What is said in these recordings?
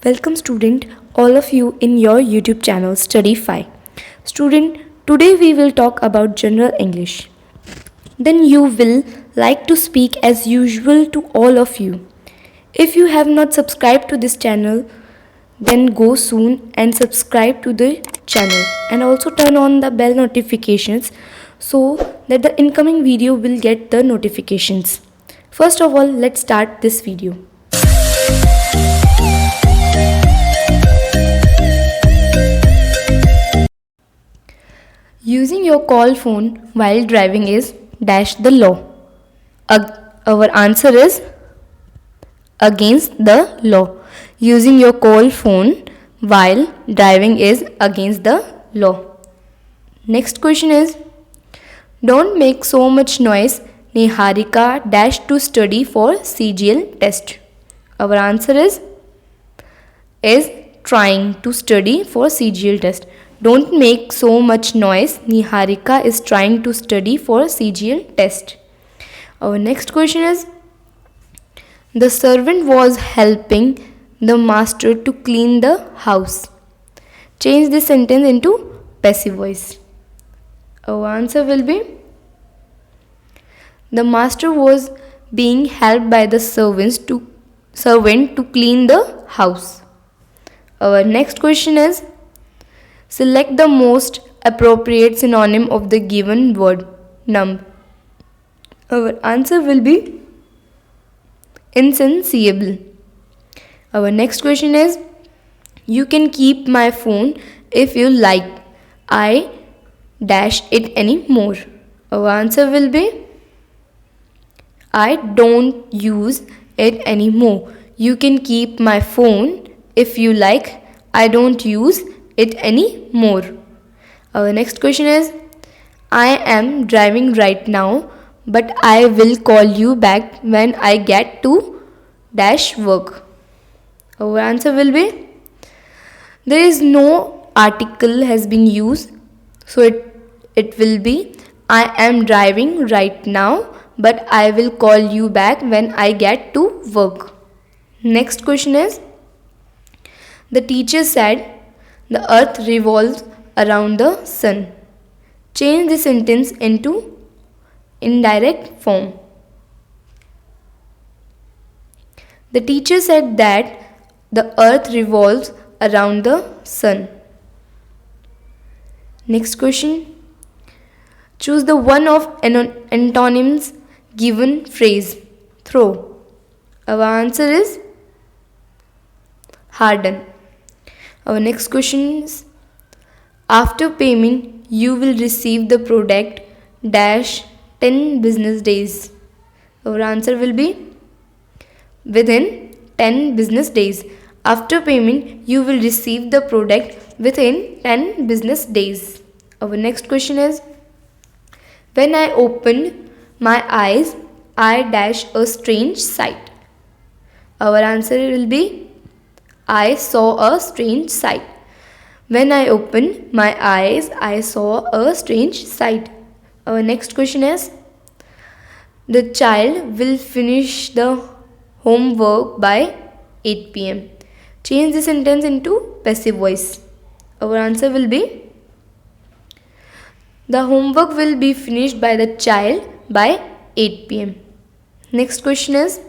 Welcome student, all of you in your YouTube channel Studyfy. Student, today we will talk about general English. Then you will like to speak as usual to all of you. If you have not subscribed to this channel, then go soon and subscribe to the channel and also turn on the bell notifications so that the incoming video will get the notifications. First of all, let's start this video. Using your call phone while driving is dash the law. Our answer is against the law. Using your call phone while driving is against the law. Next question is, don't make so much noise. Niharika dash to study for CGL test. Our answer is trying to study for CGL test. Don't make so much noise. Niharika is trying to study for CGL test. Our next question is, the servant was helping the master to clean the house. Change this sentence into passive voice. Our answer will be, the master was being helped by the servant to clean the house. Our next question is, select the most appropriate synonym of the given word, numb. Our answer will be insensible. Our next question is, you can keep my phone if you like. I dash it anymore. Our answer will be, I don't use it anymore. You can keep my phone if you like. I don't use it anymore. Our next question is, I am driving right now, but I will call you back when I get to dash work. Our answer will be, there is no article has been used, so it will be, I am driving right now, but I will call you back when I get to work. Next question is, the teacher said, the earth revolves around the sun. Change the sentence into indirect form. The teacher said that the earth revolves around the sun. Next question. Choose the one of antonyms given phrase. Throw. Our answer is harden. Our next question is, after payment you will receive the product dash 10 business days. Our answer will be within 10 business days. After payment you will receive the product within 10 business days. Our next question is, when I opened my eyes, I dash a strange sight. Our answer will be, I saw a strange sight. When I opened my eyes, I saw a strange sight. Our next question is, the child will finish the homework by 8 p.m. Change the sentence into passive voice. Our answer will be, the homework will be finished by the child by 8 p.m. Next question is,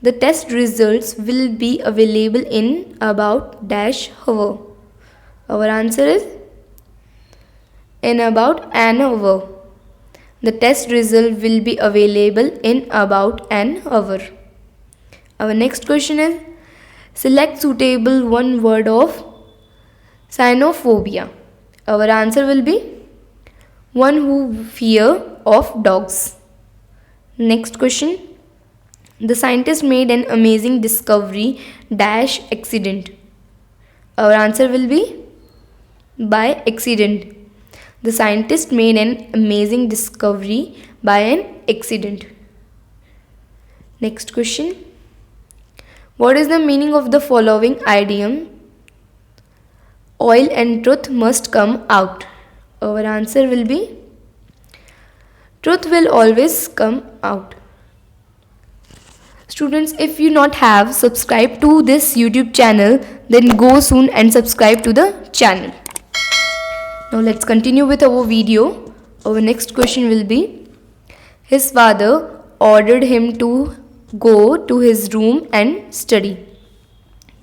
the test results will be available in about dash hour. Our answer is in about an hour. The test result will be available in about an hour. Our next question is, select suitable one word of cynophobia. Our answer will be, one who fear of dogs. Next question. The scientist made an amazing discovery dash accident. Our answer will be by accident. The scientist made an amazing discovery by an accident. Next question. What is the meaning of the following idiom? Oil and truth must come out. Our answer will be, truth will always come out. Students, if you not have subscribed to this YouTube channel, then go soon and subscribe to the channel. Now let's continue with our video. Our next question will be, his father ordered him to go to his room and study.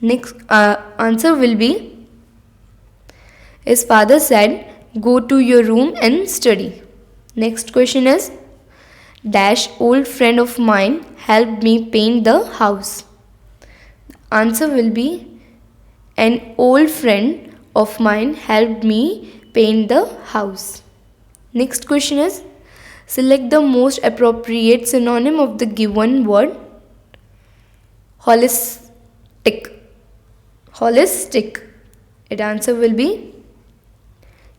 Next answer will be, his father said, go to your room and study. Next question is, dash old friend of mine helped me paint the house. Answer will be, an old friend of mine helped me paint the house. Next question is, select the most appropriate synonym of the given word. Holistic. Holistic. Its answer will be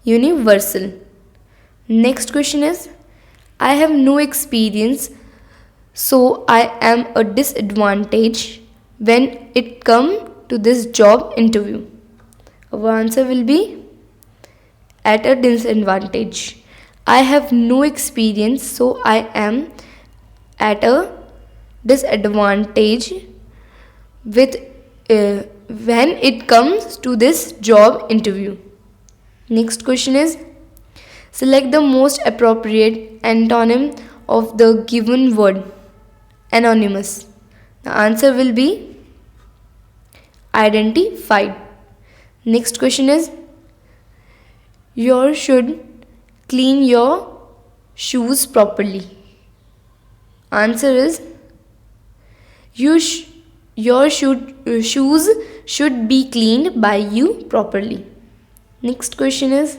universal. Next question is, I have no experience, so I am a disadvantage when it comes to this job interview. Our answer will be, at a disadvantage. I have no experience, so I am at a disadvantage with when it comes to this job interview. Next question is, select the most appropriate antonym of the given word. Anonymous. The answer will be identified. Next question is, you should clean your shoes properly. Answer is, your shoes should be cleaned by you properly. Next question is,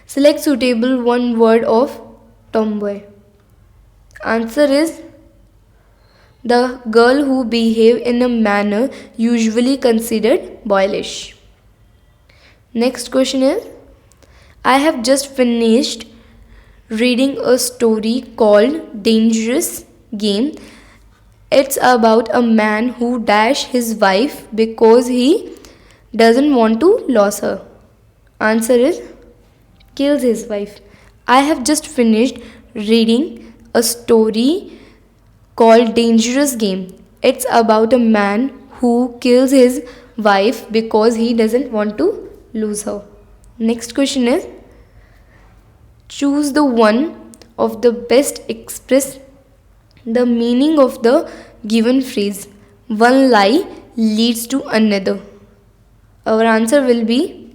select suitable one word of tomboy. Answer is, the girl who behave in a manner usually considered boyish. Next question is, I have just finished reading a story called Dangerous Game. It's about a man who dashed his wife because he doesn't want to lose her. Answer is, kills his wife. I have just finished reading a story called Dangerous Game. It's about a man who kills his wife because he doesn't want to lose her. Next question is, choose the one of the best express the meaning of the given phrase. One lie leads to another. Our answer will be,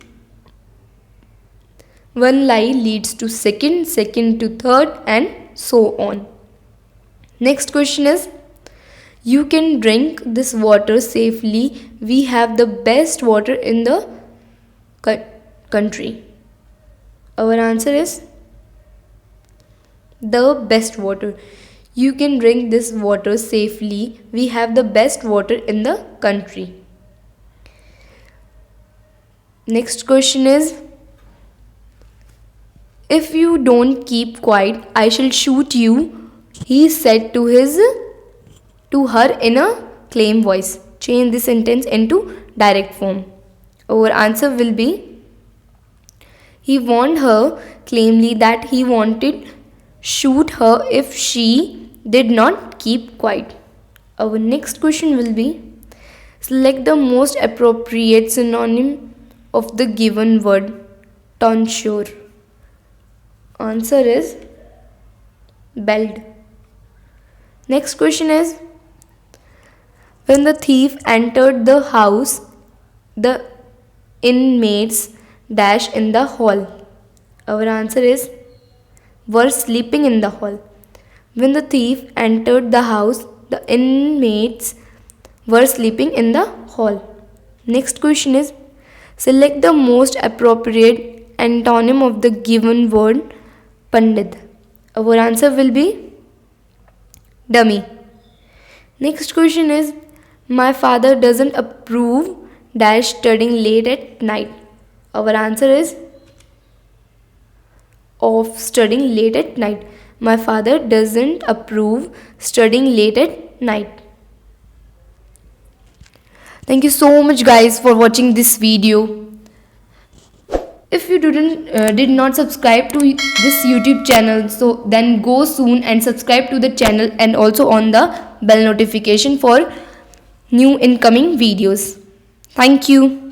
one lie leads to second, second to third, and so on. Next question is, you can drink this water safely. We have the best water in the country. Our answer is, the best water. You can drink this water safely. We have the best water in the country. Next question is, if you don't keep quiet, I shall shoot you, he said to her in a claim voice. Change this sentence into direct form. Our answer will be, he warned her claimly that he wanted shoot her if she did not keep quiet. Our next question will be, select the most appropriate synonym of the given word. Tonsure. Answer is, belt. Next question is, when the thief entered the house, the inmates dash in the hall. Our answer is, were sleeping in the hall. When the thief entered the house, the inmates were sleeping in the hall. Next question is, select the most appropriate antonym of the given word. Pandit. Our answer will be, dummy. Next question is, my father doesn't approve dash studying late at night. Our answer is, of studying late at night. My father doesn't approve studying late at night. Thank you so much guys for watching this video. if you did not subscribe to this YouTube channel, so then go soon and subscribe to the channel, and also on the bell notification for new incoming videos. Thank you.